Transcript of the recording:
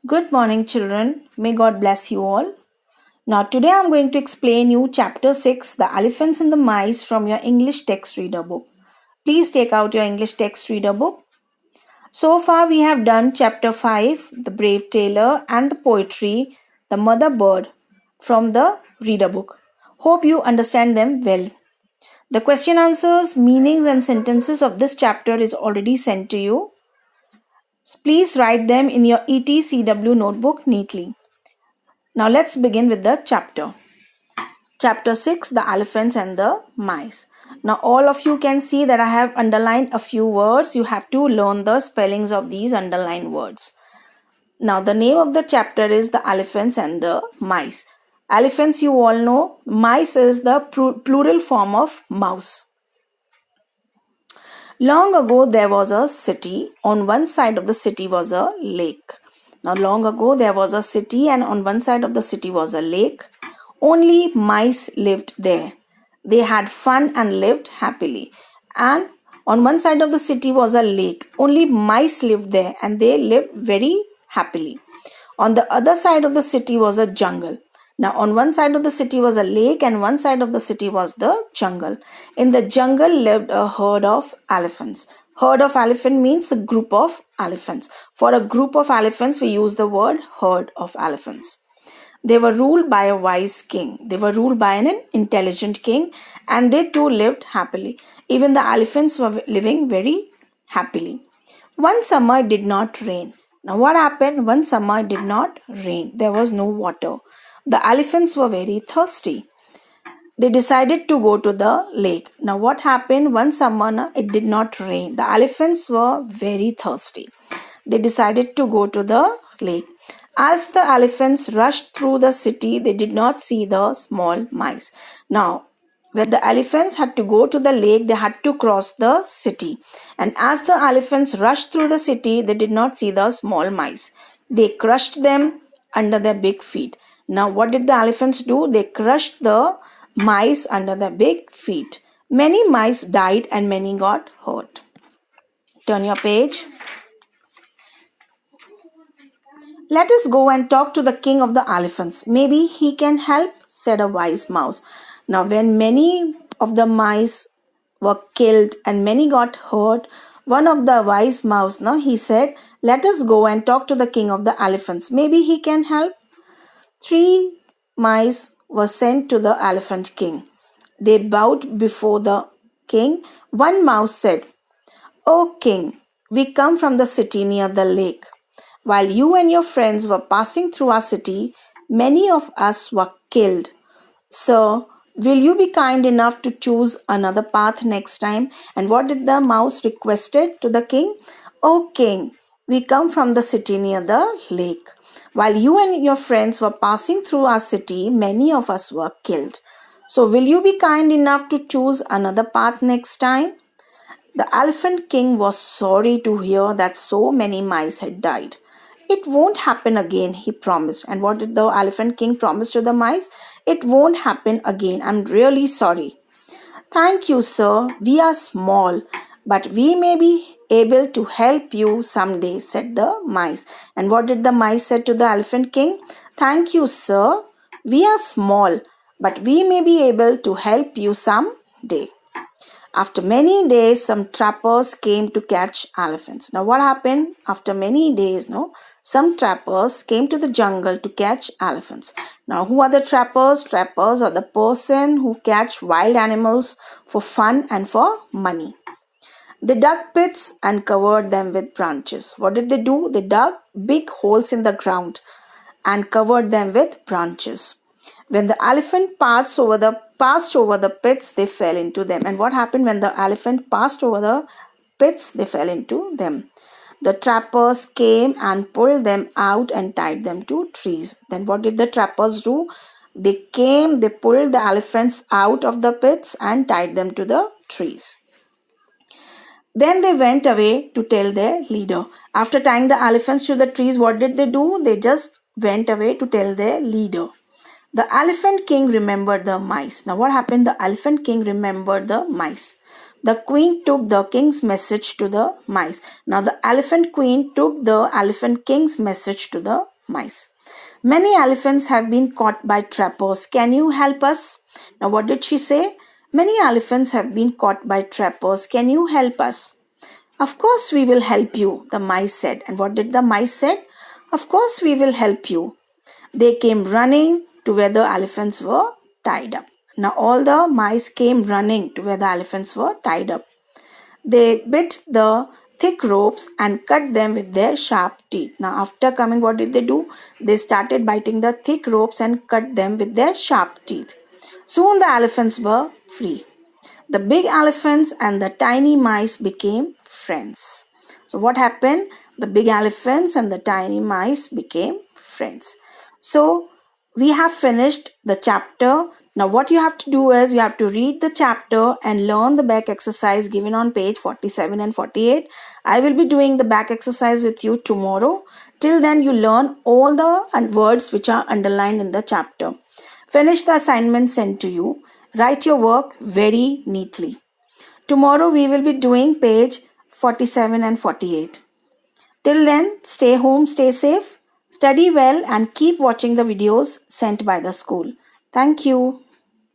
Good morning, children. May God bless you all. Now, today I'm going to explain you Chapter 6, The Elephants and the Mice from your English text reader book. Please take out your English text reader book. So far, we have done Chapter 5, The Brave Tailor, and the poetry, The Mother Bird, from the reader book. Hope you understand them well. The question answers, meanings, and sentences of this chapter is already sent to you. Please write them in your ETCW notebook neatly. Now let's begin with the chapter. Chapter 6, The Elephants and the Mice. Now all of you can see that I have underlined a few words. You have to learn the spellings of these underlined words. Now the name of the chapter is The Elephants and the Mice. Elephants you all know. Mice is the plural form of mouse. Long ago there was a city. On one side of the city was a lake. Now long ago there was a city and on one side of the city was a lake. Only mice lived there. They had fun and lived happily. And on one side of the city was a lake. Only mice lived there and they lived very happily. On the other side of the city was a jungle. Now, on one side of the city was a lake and one side of the city was the jungle. In the jungle lived a herd of elephants. Herd of elephant means a group of elephants. For a group of elephants, we use the word herd of elephants. They were ruled by a wise king. They were ruled by an intelligent king and they too lived happily. Even the elephants were living very happily. One summer it did not rain. Now what happened? One summer it did not rain. There was no water. The elephants were very thirsty. They decided to go to the lake. Now what happened? One summer it did not rain. The elephants were very thirsty. They decided to go to the lake. As the elephants rushed through the city, they did not see the small mice. Now, when the elephants had to go to the lake, they had to cross the city. And as the elephants rushed through the city, they did not see the small mice. They crushed them under their big feet. Now, what did the elephants do? They crushed the mice under their big feet. Many mice died and many got hurt. Turn your page. Let us go and talk to the king of the elephants. Maybe he can help, said a wise mouse. Now, when many of the mice were killed and many got hurt, one of the wise mouse, he said, let us go and talk to the king of the elephants. Maybe he can help. 3 mice were sent to the elephant king. They bowed before the king. One mouse said, O king, we come from the city near the lake. While you and your friends were passing through our city, many of us were killed. Sir, will you be kind enough to choose another path next time? And what did the mouse requested to the king? O king, we come from the city near the lake. While you and your friends were passing through our city, many of us were killed. So will you be kind enough to choose another path next time? The elephant king was sorry to hear that so many mice had died. It won't happen again, he promised. And what did the elephant king promise to the mice? It won't happen again. I'm really sorry. Thank you, sir. We are small, but we may be able to help you someday, said the mice. And what did the mice say to the elephant king? Thank you, sir. We are small, but we may be able to help you someday. After many days, some trappers came to catch elephants. Now, what happened? After many days, some trappers came to the jungle to catch elephants. Now, who are the trappers? Trappers are the person who catch wild animals for fun and for money. They dug pits and covered them with branches. What did they do? They dug big holes in the ground and covered them with branches. When the elephant passed over the pits, they fell into them. And what happened when the elephant passed over the pits? They fell into them. The trappers came and pulled them out and tied them to trees. Then what did the trappers do? They pulled the elephants out of the pits and tied them to the trees. Then they went away to tell their leader. After tying the elephants to the trees, what did they do? They just went away to tell their leader. The elephant king remembered the mice. Now what happened? The elephant king remembered the mice. The queen took the king's message to the mice. Now the elephant queen took the elephant king's message to the mice. Many elephants have been caught by trappers. Can you help us? Now what did she say? Many elephants have been caught by trappers. Can you help us? Of course we will help you, the mice said. And what did the mice said? Of course we will help you. They came running to where the elephants were tied up. Now all the mice came running to where the elephants were tied up. They bit the thick ropes and cut them with their sharp teeth. Now after coming, what did they do? They started biting the thick ropes and cut them with their sharp teeth. Soon the elephants were free. The big elephants and the tiny mice became friends. So what happened? The big elephants and the tiny mice became friends. So we have finished the chapter. Now what you have to do is you have to read the chapter and learn the back exercise given on page 47 and 48. I will be doing the back exercise with you tomorrow. Till then you learn all the words which are underlined in the chapter. Finish the assignment sent to you. Write your work very neatly. Tomorrow we will be doing page 47 and 48. Till then, stay home, stay safe, study well and keep watching the videos sent by the school. Thank you.